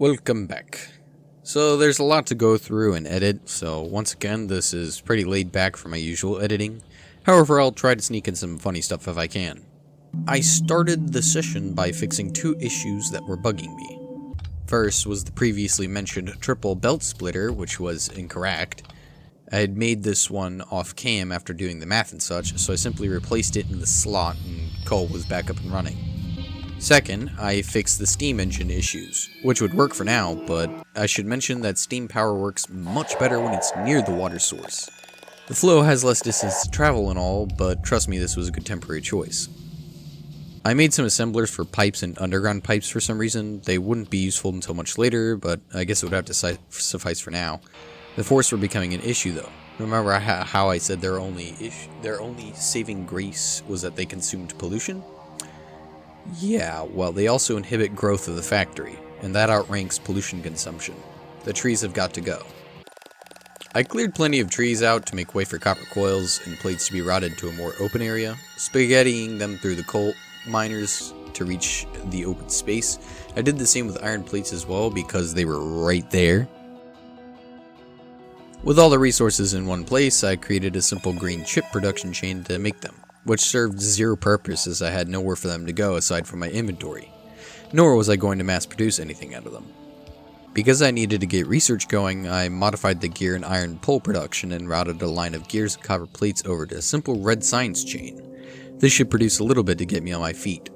Welcome back. So there's a lot to go through and edit, so once again this is pretty laid back for my usual editing. However, I'll try to sneak in some funny stuff if I can. I started the session by fixing two issues that were bugging me. First was the previously mentioned triple belt splitter, which was incorrect. I had made this one off cam after doing the math and such, so I simply replaced it in the slot and Cole was back up and running. Second, I fixed the steam engine issues, which would work for now, but I should mention that steam power works much better when it's near the water source. The flow has less distance to travel and all, but trust me, this was a good temporary choice. I made some assemblers for pipes and underground pipes for some reason. They wouldn't be useful until much later, but I guess it would have to suffice for now. The forests were becoming an issue though. Remember how I said their only saving grace was that they consumed pollution? Yeah, well, they also inhibit growth of the factory, and that outranks pollution consumption. The trees have got to go. I cleared plenty of trees out to make way for copper coils and plates to be routed to a more open area, spaghettiing them through the coal miners to reach the open space. I did the same with iron plates as well because they were right there. With all the resources in one place, I created a simple green chip production chain to make them, which served zero purpose as I had nowhere for them to go aside from my inventory, nor was I going to mass produce anything out of them. Because I needed to get research going, I modified the gear and iron pole production and routed a line of gears and copper plates over to a simple red science chain. This should produce a little bit to get me on my feet.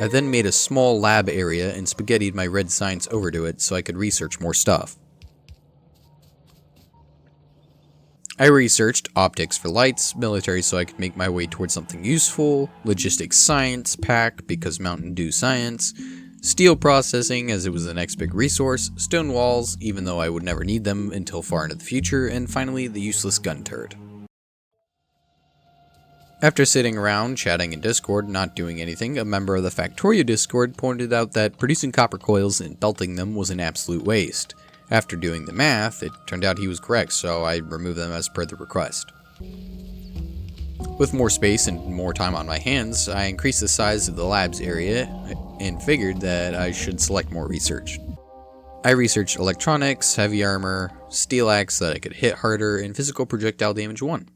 I then made a small lab area and spaghettied my red science over to it so I could research more stuff. I researched optics for lights, military so I could make my way towards something useful, logistics science, pack because Mountain Dew science, steel processing as it was the next big resource, stone walls even though I would never need them until far into the future, and finally the useless gun turret. After sitting around, chatting in Discord, not doing anything, a member of the Factorio Discord pointed out that producing copper coils and belting them was an absolute waste. After doing the math, it turned out he was correct, so I removed them as per the request. With more space and more time on my hands, I increased the size of the labs area and figured that I should select more research. I researched electronics, heavy armor, steel axe that I could hit harder, and physical projectile damage 1.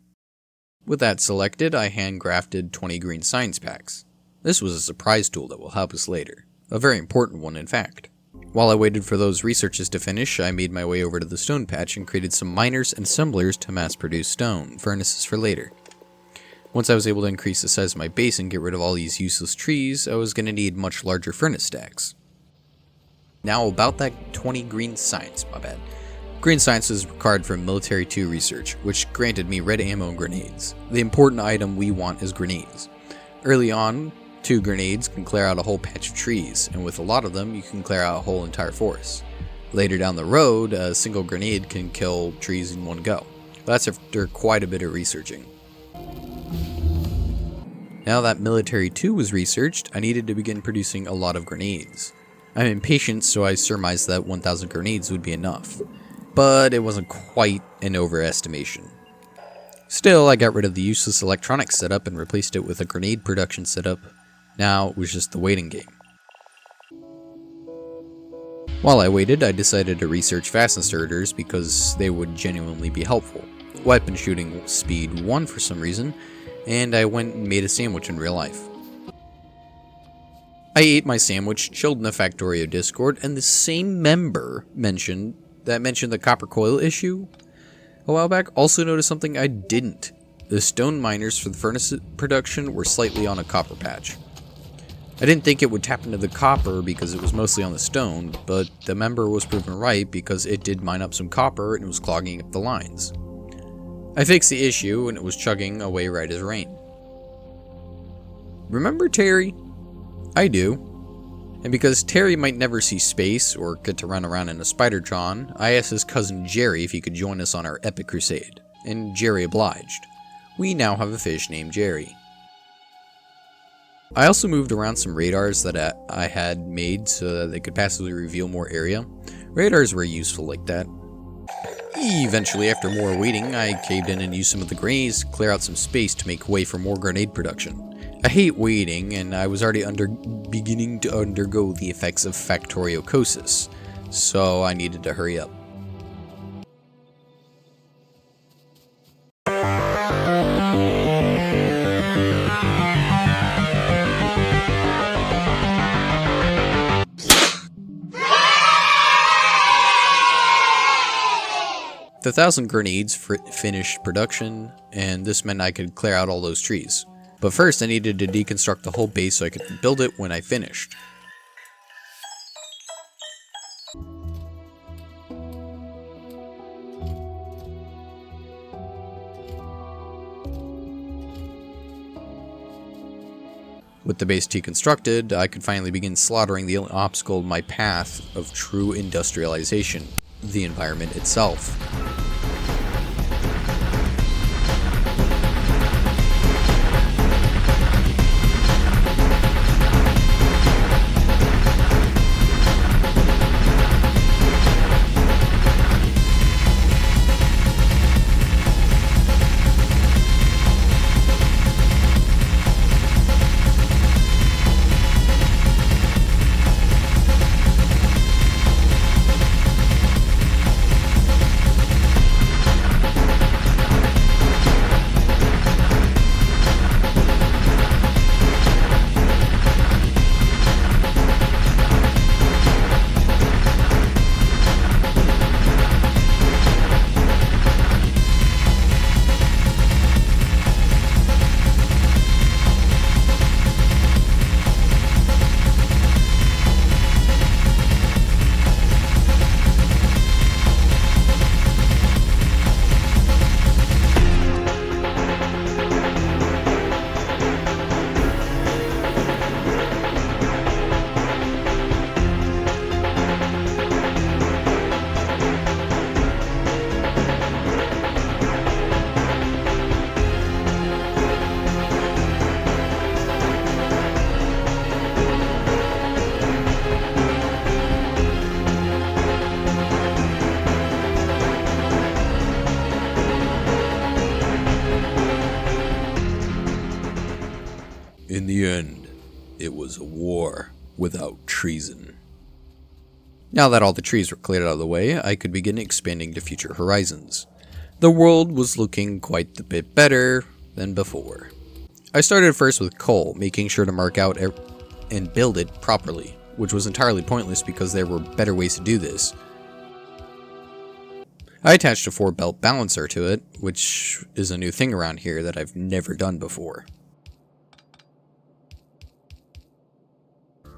With that selected, I hand-grafted 20 green science packs. This was a surprise tool that will help us later. A very important one, in fact. While I waited for those researches to finish, I made my way over to the stone patch and created some miners and assemblers to mass-produce stone furnaces for later. Once I was able to increase the size of my base and get rid of all these useless trees, I was going to need much larger furnace stacks. Now about that 20 green science, my bad. Green science is required for military 2 research, which granted me red ammo and grenades. The important item we want is grenades. Early on, 2 grenades can clear out a whole patch of trees, and with a lot of them, you can clear out a whole entire forest. Later down the road, a single grenade can kill trees in one go. That's after quite a bit of researching. Now that military 2 was researched, I needed to begin producing a lot of grenades. I'm impatient, so I surmised that 1,000 grenades would be enough. But it wasn't quite an overestimation. Still, I got rid of the useless electronics setup and replaced it with a grenade production setup. Now it was just the waiting game. While I waited, I decided to research fast inserters because they would genuinely be helpful. Weapon shooting speed 1 for some reason, and I went and made a sandwich in real life. I ate my sandwich, chilled in the Factorio Discord, and the same member mentioned the copper coil issue a while back also noticed something I didn't. The stone miners for the furnace production were slightly on a copper patch. I didn't think it would tap into the copper because it was mostly on the stone, but the member was proven right because it did mine up some copper and it was clogging up the lines. I fixed the issue and it was chugging away right as rain. Remember Terry? I do. And because Terry might never see space or get to run around in a Spider-Tron, I asked his cousin Jerry if he could join us on our epic crusade, and Jerry obliged. We now have a fish named Jerry. I also moved around some radars that I had made so that they could passively reveal more area. Radars were useful like that. Eventually, after more waiting, I caved in and used some of the grenades to clear out some space to make way for more grenade production. I hate waiting, and I was already beginning to undergo the effects of factoriocosis. so I needed to hurry up. The 1,000 grenades finished production, and this meant I could clear out all those trees. But first I needed to deconstruct the whole base so I could build it when I finished. With the base deconstructed, I could finally begin slaughtering the only obstacle in my path of true industrialization, the environment itself. In the end, it was a war without treason. Now that all the trees were cleared out of the way, I could begin expanding to future horizons. The world was looking quite a bit better than before. I started first with coal, making sure to mark out and build it properly, which was entirely pointless because there were better ways to do this. I attached a 4-belt balancer to it, which is a new thing around here that I've never done before.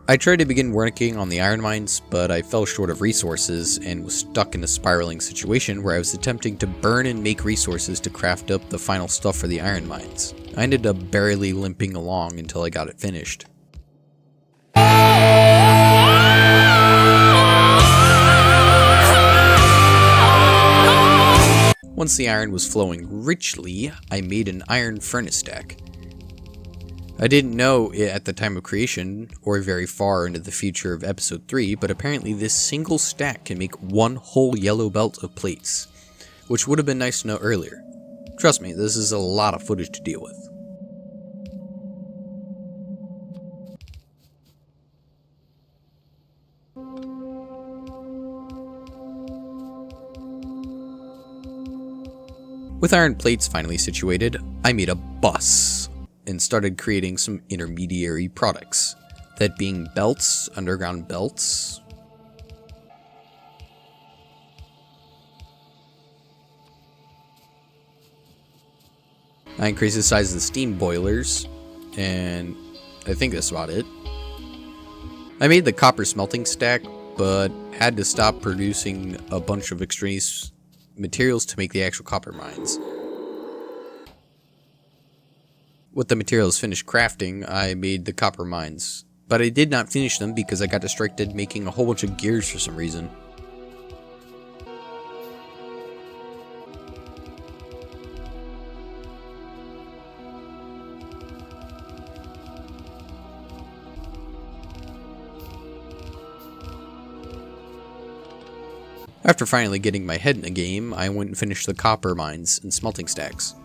I tried to begin working on the iron mines, but I fell short of resources and was stuck in a spiraling situation where I was attempting to burn and make resources to craft up the final stuff for the iron mines. I ended up barely limping along until I got it finished. Once the iron was flowing richly, I made an iron furnace stack. I didn't know it at the time of creation, or very far into the future of episode 3, but apparently this single stack can make one whole yellow belt of plates, which would have been nice to know earlier. Trust me, this is a lot of footage to deal with. With iron plates finally situated, I made a bus and started creating some intermediary products, that being belts, underground belts. I increased the size of the steam boilers, and I think that's about it. I made the copper smelting stack, but had to stop producing a bunch of extraneous materials to make the actual copper mines. With the materials finished crafting, I made the copper mines, but I did not finish them because I got distracted making a whole bunch of gears for some reason. After finally getting my head in the game, I went and finished the copper mines and smelting stacks.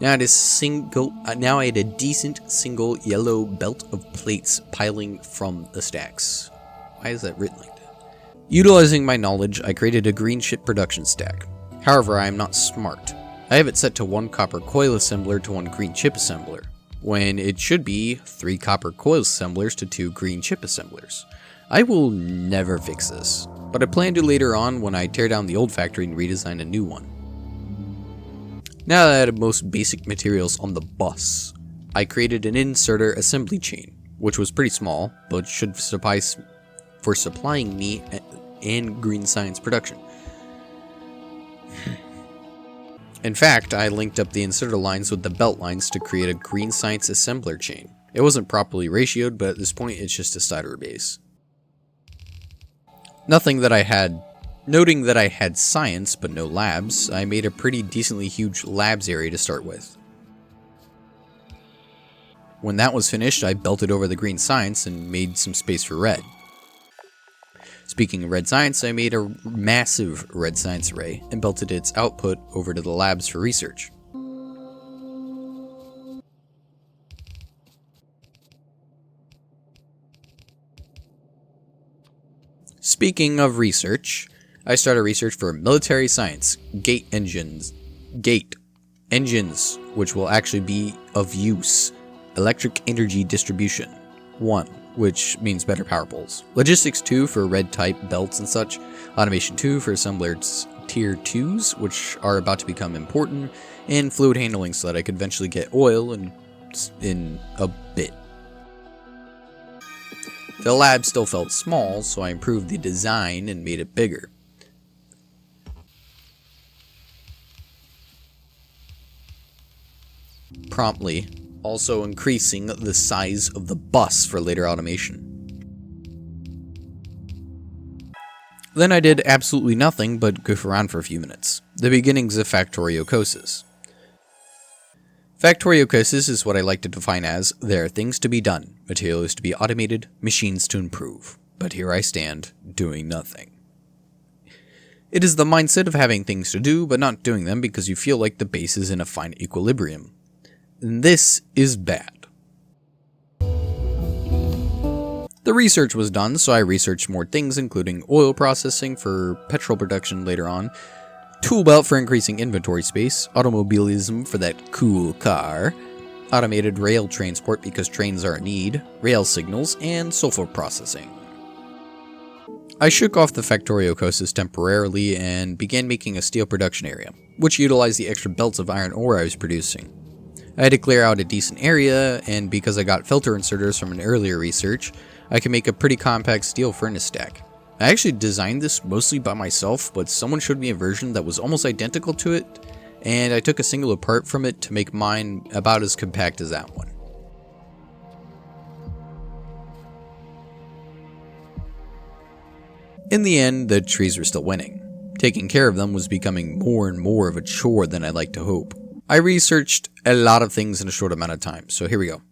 Now I had a decent single yellow belt of plates piling from the stacks. Why is that written like that? Utilizing my knowledge, I created a green chip production stack. However, I am not smart. I have it set to 1 copper coil assembler to 1 green chip assembler, when it should be 3 copper coil assemblers to 2 green chip assemblers. I will never fix this, but I plan to later on when I tear down the old factory and redesign a new one. Now that I had most basic materials on the bus, I created an inserter assembly chain, which was pretty small, but should suffice for supplying me and green science production. In fact, I linked up the inserter lines with the belt lines to create a green science assembler chain. It wasn't properly ratioed, but at this point it's just a starter base. Noting that I had science but no labs, I made a pretty decently huge labs area to start with. When that was finished, I belted over the green science and made some space for red. Speaking of red science, I made a massive red science array and belted its output over to the labs for research. Speaking of research, I started research for military science, gate engines, which will actually be of use, electric energy distribution, 1, which means better power poles, logistics 2 for red type belts and such, automation 2 for assemblers tier 2s, which are about to become important, and fluid handling so that I could eventually get oil in a bit. The lab still felt small, so I improved the design and made it bigger. Promptly, also increasing the size of the bus for later automation. Then I did absolutely nothing but goof around for a few minutes. The beginnings of Factorio courses. Factorio courses is what I like to define as, there are things to be done, materials to be automated, machines to improve. But here I stand, doing nothing. It is the mindset of having things to do, but not doing them because you feel like the base is in a fine equilibrium. And this is bad. The research was done, so I researched more things including oil processing for petrol production later on, tool belt for increasing inventory space, automobilism for that cool car, automated rail transport because trains are a need, rail signals, and sulfur processing. I shook off the Factorio courses temporarily and began making a steel production area, which utilized the extra belts of iron ore I was producing. I had to clear out a decent area, and because I got filter inserters from an earlier research, I could make a pretty compact steel furnace stack. I actually designed this mostly by myself, but someone showed me a version that was almost identical to it, and I took a single apart from it to make mine about as compact as that one. In the end, the trees were still winning. Taking care of them was becoming more and more of a chore than I'd like to hope. I researched a lot of things in a short amount of time, so here we go.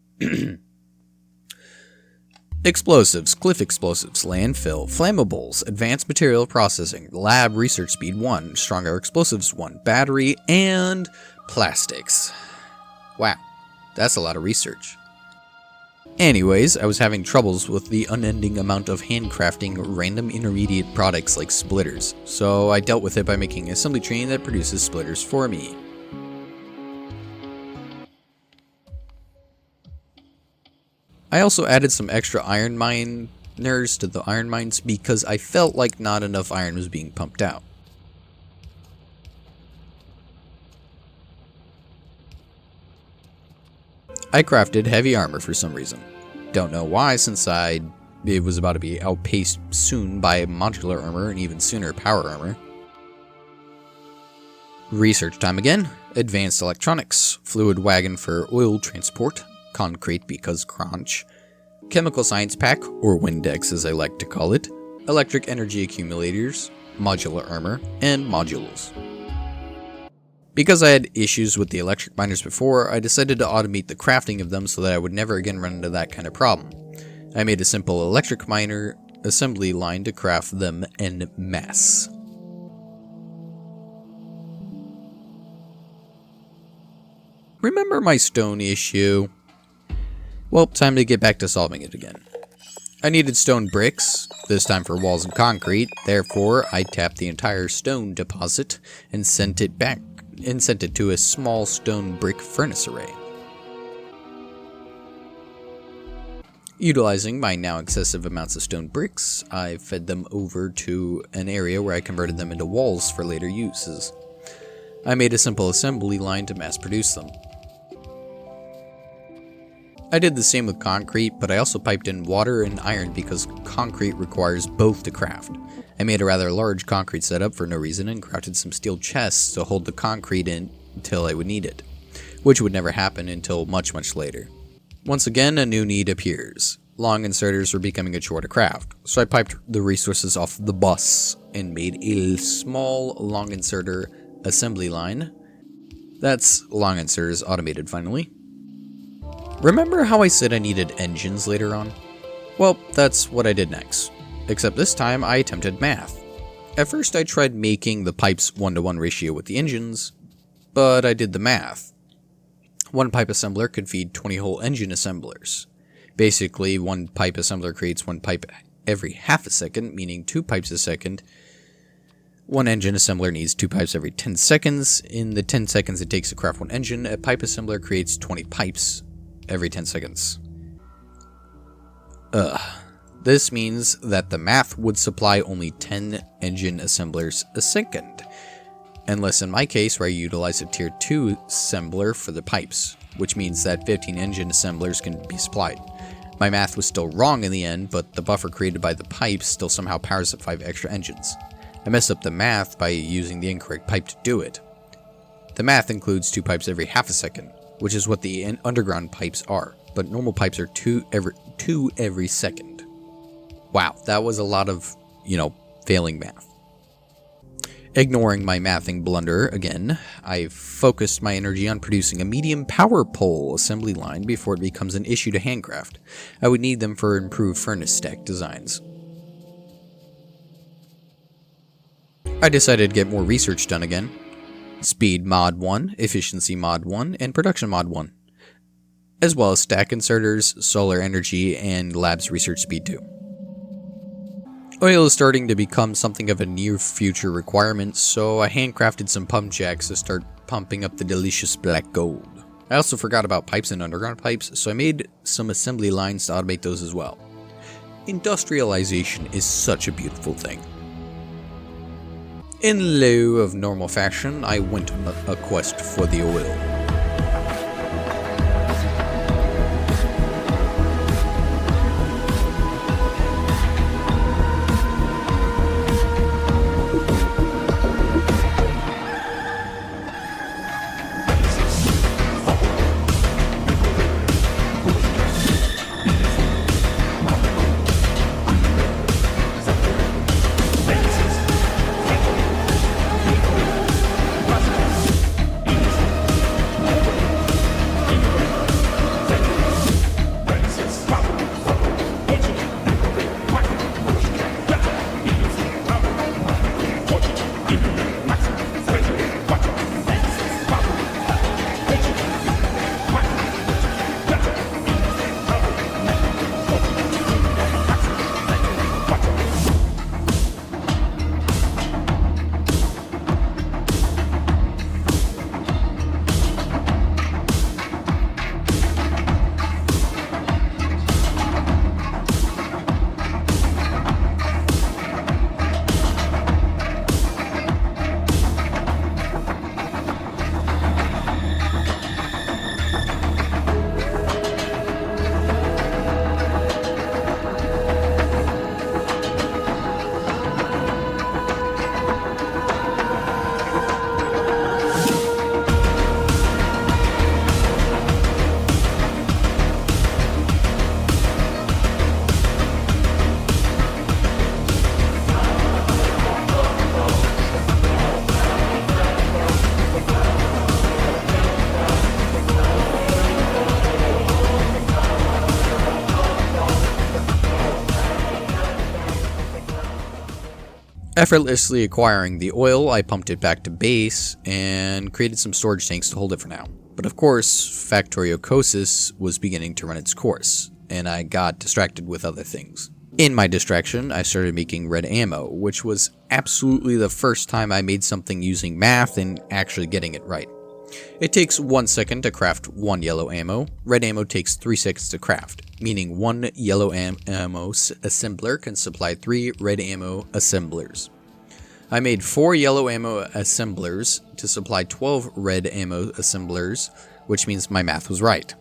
Explosives, cliff explosives, landfill, flammables, advanced material processing, lab research speed 1, stronger explosives 1, battery, and plastics. Wow, that's a lot of research. Anyways, I was having troubles with the unending amount of handcrafting random intermediate products like splitters, so I dealt with it by making an assembly chain that produces splitters for me. I also added some extra iron miners to the iron mines because I felt like not enough iron was being pumped out. I crafted heavy armor for some reason. Don't know why, since it was about to be outpaced soon by modular armor and even sooner power armor. Research time again. Advanced electronics, fluid wagon for oil transport, concrete because crunch, chemical science pack, or Windex as I like to call it, electric energy accumulators, modular armor, and modules. Because I had issues with the electric miners before, I decided to automate the crafting of them so that I would never again run into that kind of problem. I made a simple electric miner assembly line to craft them en masse. Remember my stone issue? Well, time to get back to solving it again. I needed stone bricks, this time for walls and concrete, therefore I tapped the entire stone deposit and sent it to a small stone brick furnace array. Utilizing my now excessive amounts of stone bricks, I fed them over to an area where I converted them into walls for later uses. I made a simple assembly line to mass produce them. I did the same with concrete, but I also piped in water and iron because concrete requires both to craft. I made a rather large concrete setup for no reason and crafted some steel chests to hold the concrete in until I would need it, which would never happen until much later. Once again, a new need appears. Long inserters were becoming a chore to craft, so I piped the resources off the bus and made a small long inserter assembly line. That's long inserters automated finally. Remember how I said I needed engines later on? Well, that's what I did next, except this time I attempted math. At first I tried making the pipes 1-to-1 ratio with the engines, but I did the math. One pipe assembler could feed 20 whole engine assemblers. Basically, one pipe assembler creates one pipe every half a second, meaning 2 pipes a second. One engine assembler needs 2 pipes every 10 seconds. In the 10 seconds it takes to craft one engine, a pipe assembler creates 20 pipes every 10 seconds. This means that the math would supply only 10 engine assemblers a second. Unless in my case where I utilize a tier 2 assembler for the pipes, which means that 15 engine assemblers can be supplied. My math was still wrong in the end, but the buffer created by the pipes still somehow powers up 5 extra engines. I messed up the math by using the incorrect pipe to do it. The math includes 2 pipes every half a second, which is what the underground pipes are, but normal pipes are 2 every second. Wow, that was a lot of, failing math. Ignoring my mathing blunder again, I focused my energy on producing a medium power pole assembly line before it becomes an issue to handcraft. I would need them for improved furnace stack designs. I decided to get more research done again. Speed mod 1, efficiency mod 1, and production mod 1. As well as stack inserters, solar energy, and labs research speed 2. Oil is starting to become something of a near future requirement, so I handcrafted some pump jacks to start pumping up the delicious black gold. I also forgot about pipes and underground pipes, so I made some assembly lines to automate those as well. Industrialization is such a beautiful thing. In lieu of normal fashion, I went on a quest for the oil. Effortlessly acquiring the oil, I pumped it back to base and created some storage tanks to hold it for now. But of course, Factorio was beginning to run its course, and I got distracted with other things. In my distraction, I started making red ammo, which was absolutely the first time I made something using math and actually getting it right. It takes 1 second to craft 1 yellow ammo. Red ammo takes 3 seconds to craft, meaning 1 yellow ammo assembler can supply 3 red ammo assemblers. I made 4 yellow ammo assemblers to supply 12 red ammo assemblers, which means my math was right.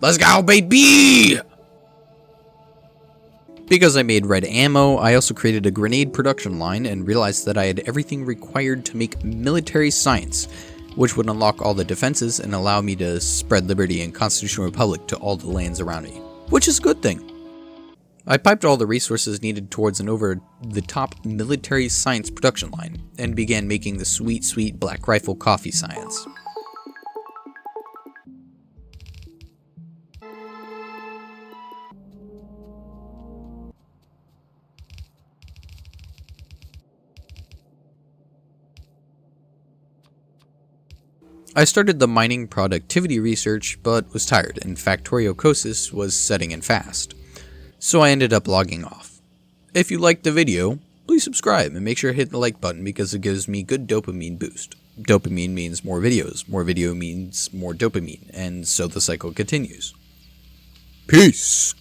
Let's go, baby! Because I made red ammo, I also created a grenade production line and realized that I had everything required to make military science, which would unlock all the defenses and allow me to spread liberty and constitutional republic to all the lands around me, which is a good thing. I piped all the resources needed towards an over-the-top military science production line, and began making the sweet black rifle coffee science. I started the mining productivity research, but was tired, and Factorio was setting in fast. So I ended up logging off. If you liked the video, please subscribe and make sure to hit the like button because it gives me good dopamine boost. Dopamine means more video means more dopamine, and so the cycle continues. Peace!